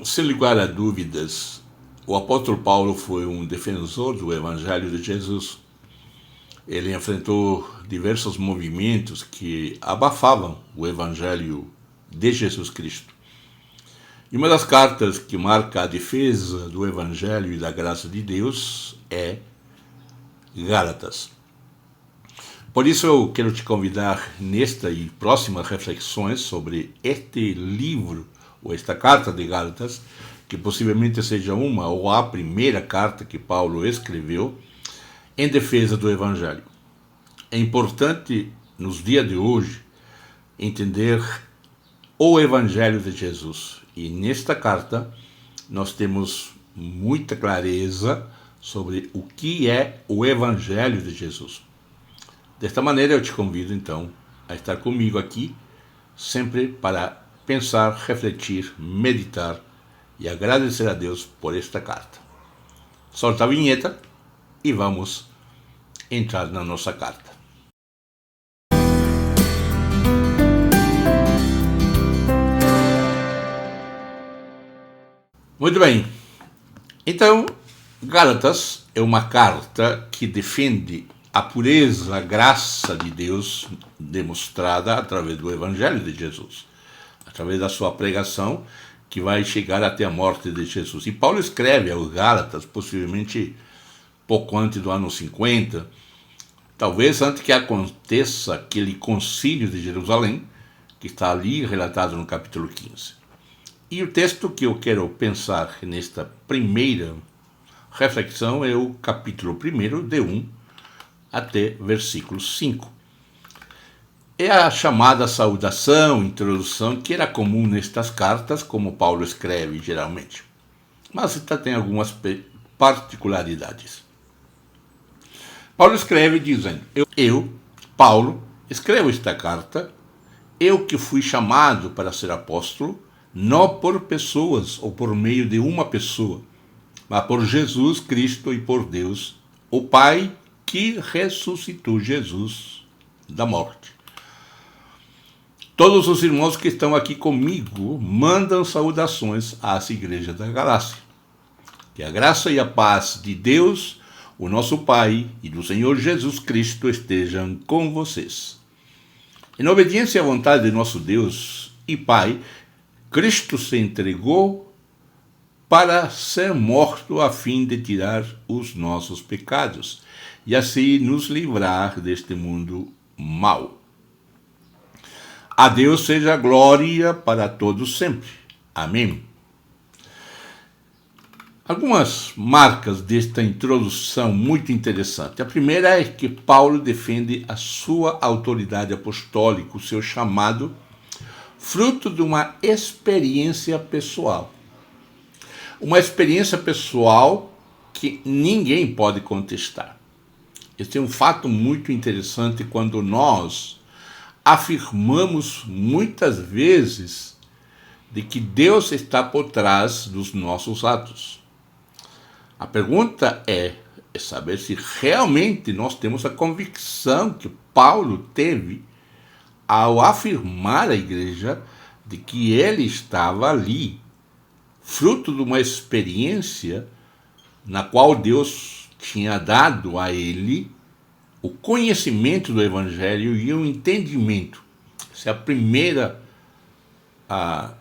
Sem lugar a dúvidas, o apóstolo Paulo foi um defensor do Evangelho de Jesus. Ele enfrentou diversos movimentos que abafavam o Evangelho de Jesus Cristo. E uma das cartas que marca a defesa do Evangelho e da graça de Deus é Gálatas. Por isso eu quero te convidar nesta e próximas reflexões sobre este livro, ou esta carta de Gálatas, que possivelmente seja uma ou a primeira carta que Paulo escreveu em defesa do Evangelho. É importante, nos dias de hoje, entender o Evangelho de Jesus. E nesta carta nós temos muita clareza sobre o que é o Evangelho de Jesus. Desta maneira eu te convido então a estar comigo aqui, sempre para pensar, refletir, meditar e agradecer a Deus por esta carta. Solta a vinheta e vamos entrar na nossa carta. Muito bem, então Gálatas é uma carta que defende a pureza, a graça de Deus demonstrada através do Evangelho de Jesus, através da sua pregação que vai chegar até a morte de Jesus. E Paulo escreve aos Gálatas, possivelmente pouco antes do ano 50, talvez antes que aconteça aquele concílio de Jerusalém, que está ali relatado no capítulo 15. E o texto que eu quero pensar nesta primeira reflexão é o capítulo 1, de 1 até versículo 5. É a chamada saudação, introdução, que era comum nestas cartas, como Paulo escreve geralmente. Mas esta tem algumas particularidades. Paulo escreve dizendo: Eu, Paulo, escrevo esta carta, eu que fui chamado para ser apóstolo, não por pessoas ou por meio de uma pessoa, mas por Jesus Cristo e por Deus, o Pai que ressuscitou Jesus da morte. Todos os irmãos que estão aqui comigo mandam saudações às igrejas da Galácia. Que a graça e a paz de Deus, o nosso Pai, e do Senhor Jesus Cristo estejam com vocês. Em obediência à vontade de nosso Deus e Pai, Cristo se entregou para ser morto a fim de tirar os nossos pecados e assim nos livrar deste mundo mau. A Deus seja a glória para todos sempre. Amém. Algumas marcas desta introdução muito interessante. A primeira é que Paulo defende a sua autoridade apostólica, o seu chamado, fruto de uma experiência pessoal. Uma experiência pessoal que ninguém pode contestar. Esse é um fato muito interessante quando nós afirmamos muitas vezes de que Deus está por trás dos nossos atos. A pergunta é saber se realmente nós temos a convicção que Paulo teve ao afirmar à igreja de que ele estava ali, fruto de uma experiência na qual Deus tinha dado a ele o conhecimento do Evangelho e o entendimento. Essa é a primeira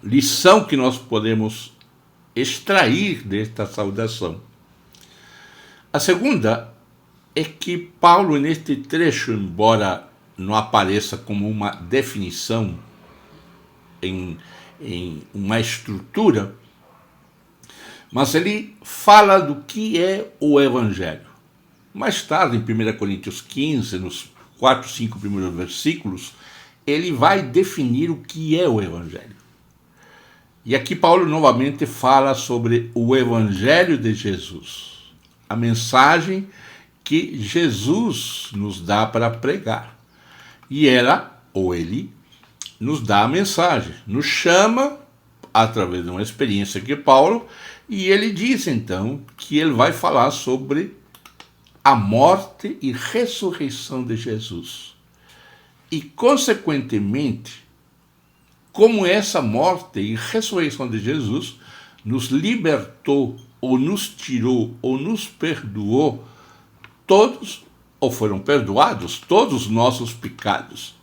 lição que nós podemos extrair desta saudação. A segunda é que Paulo, neste trecho, embora não apareça como uma definição em uma estrutura, mas ele fala do que é o Evangelho. Mais tarde, em 1 Coríntios 15, nos 4, 5 primeiros versículos, ele vai definir o que é o Evangelho. E aqui Paulo novamente fala sobre o Evangelho de Jesus, a mensagem que Jesus nos dá para pregar. E ela, ou ele, nos dá a mensagem, nos chama através de uma experiência que Paulo, e ele diz então que ele vai falar sobre a morte e ressurreição de Jesus. E, consequentemente, como essa morte e ressurreição de Jesus nos libertou, ou nos tirou, ou nos perdoou, todos, ou foram perdoados, todos os nossos pecados.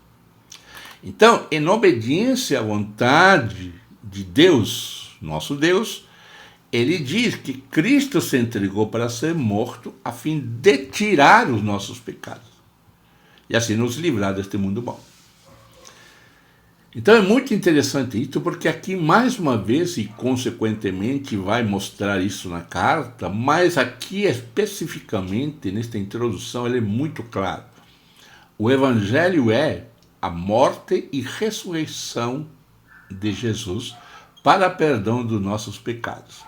Então, em obediência à vontade de Deus, nosso Deus, ele diz que Cristo se entregou para ser morto a fim de tirar os nossos pecados e assim nos livrar deste mundo mau. Então é muito interessante isso, porque aqui mais uma vez, e consequentemente vai mostrar isso na carta, mas aqui especificamente, nesta introdução, ele é muito claro. O Evangelho é a morte e ressurreição de Jesus para perdão dos nossos pecados.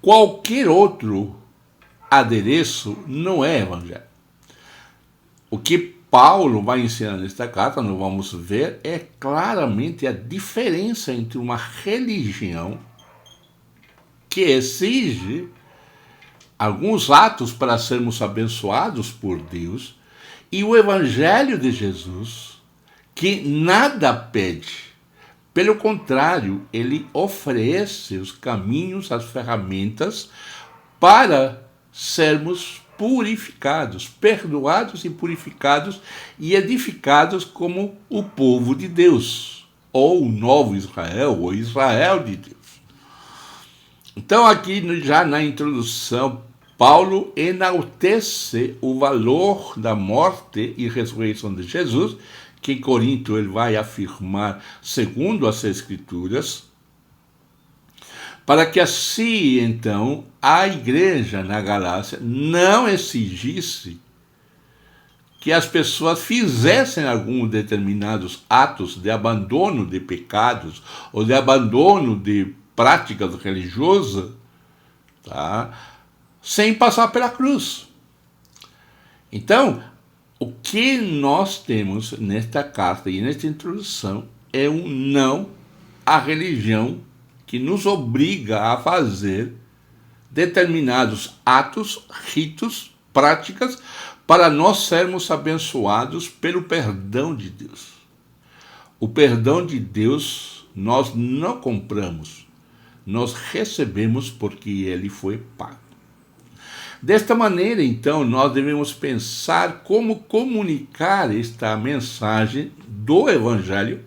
Qualquer outro adereço não é Evangelho. O que Paulo vai ensinar nesta carta, nós vamos ver, é claramente a diferença entre uma religião que exige alguns atos para sermos abençoados por Deus e o Evangelho de Jesus, que nada pede. Pelo contrário, ele oferece os caminhos, as ferramentas para sermos purificados, perdoados e purificados e edificados como o povo de Deus, ou o novo Israel, ou Israel de Deus. Então aqui já na introdução, Paulo enaltece o valor da morte e ressurreição de Jesus, que em Corinto ele vai afirmar segundo as Escrituras, para que assim, então, a igreja na Galácia não exigisse que as pessoas fizessem alguns determinados atos de abandono de pecados ou de abandono de práticas religiosas, tá? Sem passar pela cruz. Então, o que nós temos nesta carta e nesta introdução é um não à religião que nos obriga a fazer determinados atos, ritos, práticas, para nós sermos abençoados pelo perdão de Deus. O perdão de Deus nós não compramos, nós recebemos porque ele foi pago. Desta maneira, então, nós devemos pensar como comunicar esta mensagem do Evangelho.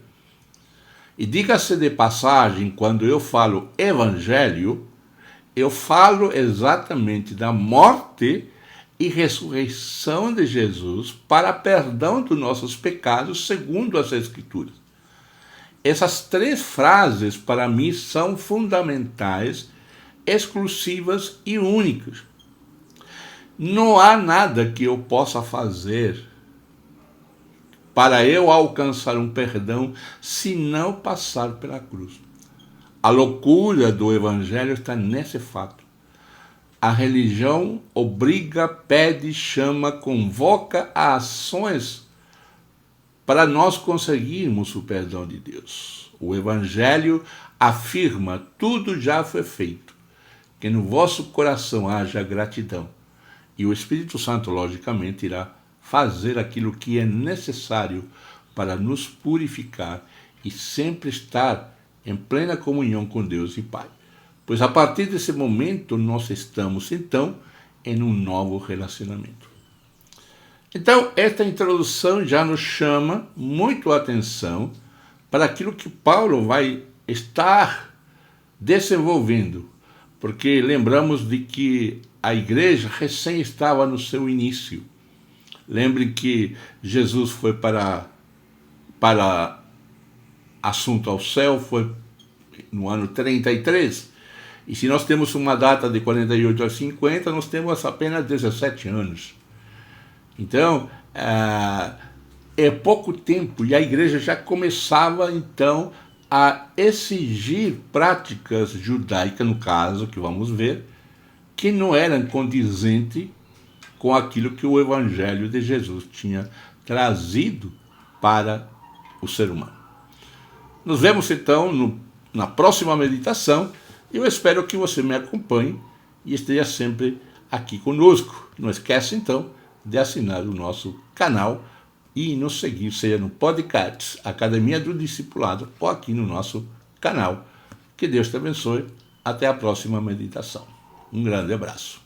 E diga-se de passagem, quando eu falo Evangelho, eu falo exatamente da morte e ressurreição de Jesus para perdão dos nossos pecados, segundo as Escrituras. Essas três frases, para mim, são fundamentais, exclusivas e únicas. Não há nada que eu possa fazer para eu alcançar um perdão se não passar pela cruz. A loucura do Evangelho está nesse fato. A religião obriga, pede, chama, convoca a ações para nós conseguirmos o perdão de Deus. O Evangelho afirma: tudo já foi feito, que no vosso coração haja gratidão. E o Espírito Santo, logicamente, irá fazer aquilo que é necessário para nos purificar e sempre estar em plena comunhão com Deus e Pai. Pois a partir desse momento nós estamos, então, em um novo relacionamento. Então, esta introdução já nos chama muito a atenção para aquilo que Paulo vai estar desenvolvendo, porque lembramos de que a igreja recém estava no seu início. Lembrem que Jesus foi para assunto ao céu, foi no ano 33. E se nós temos uma data de 48 a 50, nós temos apenas 17 anos. Então, é pouco tempo, e a igreja já começava, então, a exigir práticas judaicas, no caso, que vamos ver, que não eram condizentes com aquilo que o Evangelho de Jesus tinha trazido para o ser humano. Nos vemos, então, na próxima meditação. Eu espero que você me acompanhe e esteja sempre aqui conosco. Não esqueça, então, de assinar o nosso canal e nos seguir, seja no podcast Academia do Discipulado ou aqui no nosso canal. Que Deus te abençoe Até a próxima meditação. Um grande abraço.